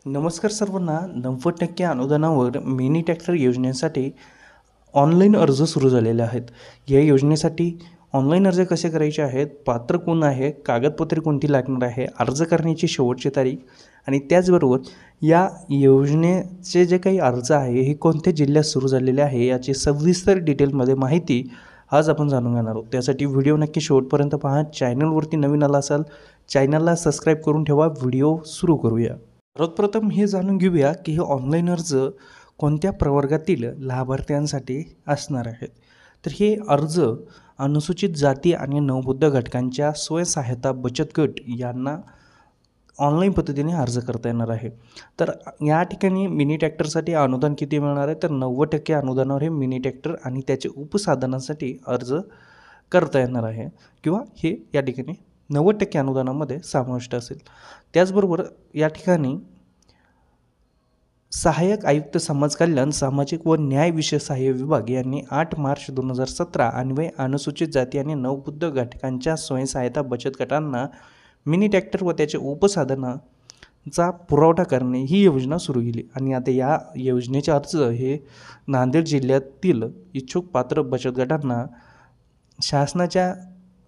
नमस्कार सर्वांना. 90% अनुदानावर mini tractor योजनेसाठी ऑनलाईन अर्ज सुरू झालेले आहेत. या योजनेसाठी ऑनलाईन अर्ज कसे करायचे आहेत, पात्र कोण आहे, कागदपत्रे कोणती लागणार आहे, अर्ज करण्याची शेवटची तारीख आणि त्याचबरोबर या योजनेचे जे काही अर्ज आहे हे कोणत्या जिल्ह्यात सुरू झालेले आहे याची सविस्तर डिटेलमध्ये माहिती आज आपण जाणून घेणार आहोत. त्यासाठी व्हिडिओ नक्की शेवटपर्यंत पहा. चॅनलवरती नवीन आला असाल चॅनलला सबस्क्राईब करून ठेवा. व्हिडिओ सुरू करूया. सर्वप्रथम हे जाणून घेऊया की हे ऑनलाईन अर्ज कोणत्या प्रवर्गातील लाभार्थ्यांसाठी असणार आहेत. तर हे अर्ज अनुसूचित जाती आणि नवबुद्ध घटकांच्या स्वयंसहायता बचत गट यांना ऑनलाईन पद्धतीने अर्ज करता येणार आहे. तर या ठिकाणी मिनी ट्रॅक्टरसाठी अनुदान किती मिळणार आहे, तर 90% अनुदानावर हे मिनी ट्रॅक्टर आणि त्याच्या उपसाधनांसाठी अर्ज करता येणार आहे किंवा हे या ठिकाणी 90% अनुदानामध्ये समाविष्ट असेल. त्याचबरोबर या ठिकाणी सहाय्यक आयुक्त समाज कल्याण सामाजिक व न्याय विषय सहाय्य विभाग यांनी 8 मार्च 2017 अन्वये अनुसूचित जाती आणि नवबुद्ध घटकांच्या स्वयंसहायता बचत गटांना मिनी ट्रॅक्टर व त्याचे उपसाधनांचा पुरवठा करणे ही योजना सुरू केली. आणि आता या योजनेचे अर्ज हे नांदेड जिल्ह्यातील इच्छुक पात्र बचत गटांना शासनाच्या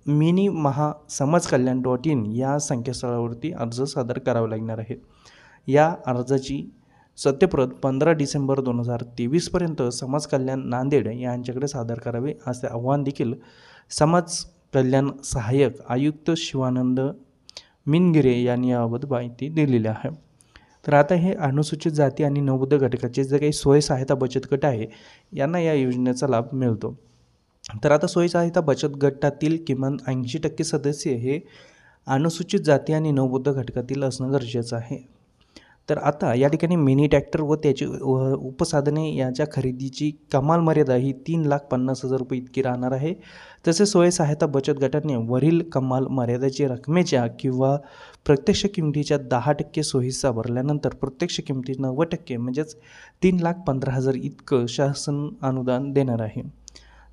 मिनी महा समाज कल्याण .in या संकेतस्थळावरती अर्ज सादर करावे लागणार आहे. या अर्जाची सत्यप्रत 15 डिसेंबर 2023पर्यंत समाज कल्याण नांदेड यांच्याकडे सादर करावे असे आव्हान देखील समाज कल्याण सहाय्यक आयुक्त शिवानंद मिनगिरे यांनी याबाबत माहिती दिलेली आहे. तर आता हे अनुसूचित जाती आणि नवबुद्ध घटकाचे जे काही स्वयंसहायता बचत गट आहे यांना या योजनेचा लाभ मिळतो. तर आता स्वयंसहायता बचत गटातील किमान 80% सदस्य हे अनुसूचित जाती आणि नवबुद्ध घटकातील असणं गरजेचं आहे. तर आता या ठिकाणी मिनी ट्रॅक्टर व त्याची उपसाधने याच्या खरेदीची कमाल मर्यादा ही 3,50,000 रुपये इतकी राहणार आहे. तसेच स्वयंसहायता बचत गटाने वरील कमाल मर्यादेची रकमेच्या किंवा प्रत्यक्ष किमतीच्या 10% सोयीचा भरल्यानंतर प्रत्यक्ष किमती 90% म्हणजेच 3,15,000 इतकं शासन अनुदान देणार आहे.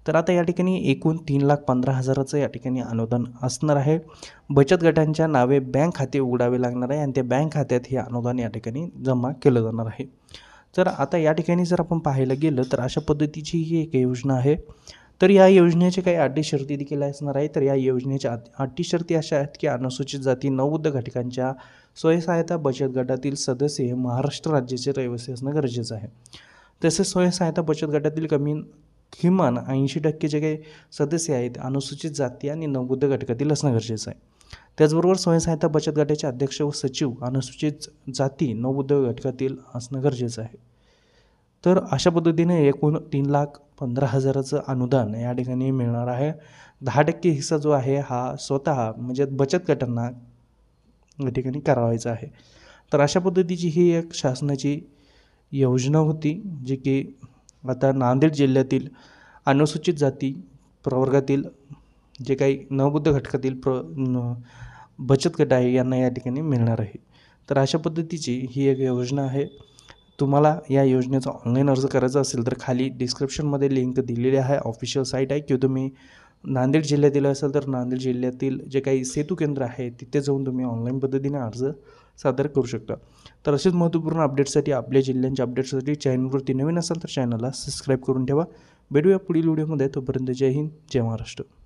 तर आता या ठिकाणी एकूण 3,15,000चं या ठिकाणी अनुदान असणार आहे. बचत गटांच्या नावे बँक खाते उघडावे लागणार आहे आणि त्या बँक खात्यात हे अनुदान या ठिकाणी जमा केलं जाणार आहे. तर आता या ठिकाणी जर आपण पाहायला गेलं तर अशा पद्धतीची ही एक योजना आहे. तर या योजनेचे काही अटी शर्ती देखील असणार आहे. तर या योजनेच्या अटी शर्ती अशा आहेत की अनुसूचित जाती नवबुद्ध घटकांच्या स्वयंसहायता बचत गटातील सदस्य हे महाराष्ट्र राज्याचे रहिवासी असणं गरजेचं आहे. तसेच स्वयंसहायता बचत गटातील किमान 80% जे काही सदस्य आहेत अनुसूचित जाती आणि नवबुद्ध घटकातील असणं गरजेचं आहे. त्याचबरोबर स्वयंसहायता बचत गटाचे अध्यक्ष व सचिव अनुसूचित जाती नवबुद्ध घटकातील असणं गरजेचं आहे. तर अशा पद्धतीने एकूण 3,15,000चं अनुदान या ठिकाणी मिळणार आहे. 10% हिस्सा जो आहे हा स्वतः म्हणजे बचत गटांना या ठिकाणी करावायचा आहे. तर अशा पद्धतीची ही एक शासनाची योजना होती जी की आता नांदेड जिल्ह्यातील अनुसूचित जाती प्रवर्गातील जे काही नवबुद्ध घटकातील बचत गट आहे यांना या ठिकाणी मिळणार आहे. तर अशा पद्धतीची ही एक योजना आहे. तुम्हाला या योजनेचा ऑनलाईन अर्ज करायचा असेल तर खाली डिस्क्रिप्शनमध्ये लिंक दिलेली आहे, ऑफिशियल साईट आहे. किंवा तुम्ही नांदेड जिल्ह्यातील असेल तर नांदेड जिल्ह्यातील जे काही सेतू केंद्र आहे तिथे जाऊन तुम्ही ऑनलाईन पद्धतीने अर्ज सादर करू शकता. तर असेच महत्त्वपूर्ण अपडेट्ससाठी आपल्या जिल्ह्यांच्या अपडेट्ससाठी चॅनलवरती नवीन असाल तर चॅनलला सबस्क्राईब करून ठेवा. भेटूया पुढील व्हिडिओमध्ये. तोपर्यंत जय हिंद, जय महाराष्ट्र.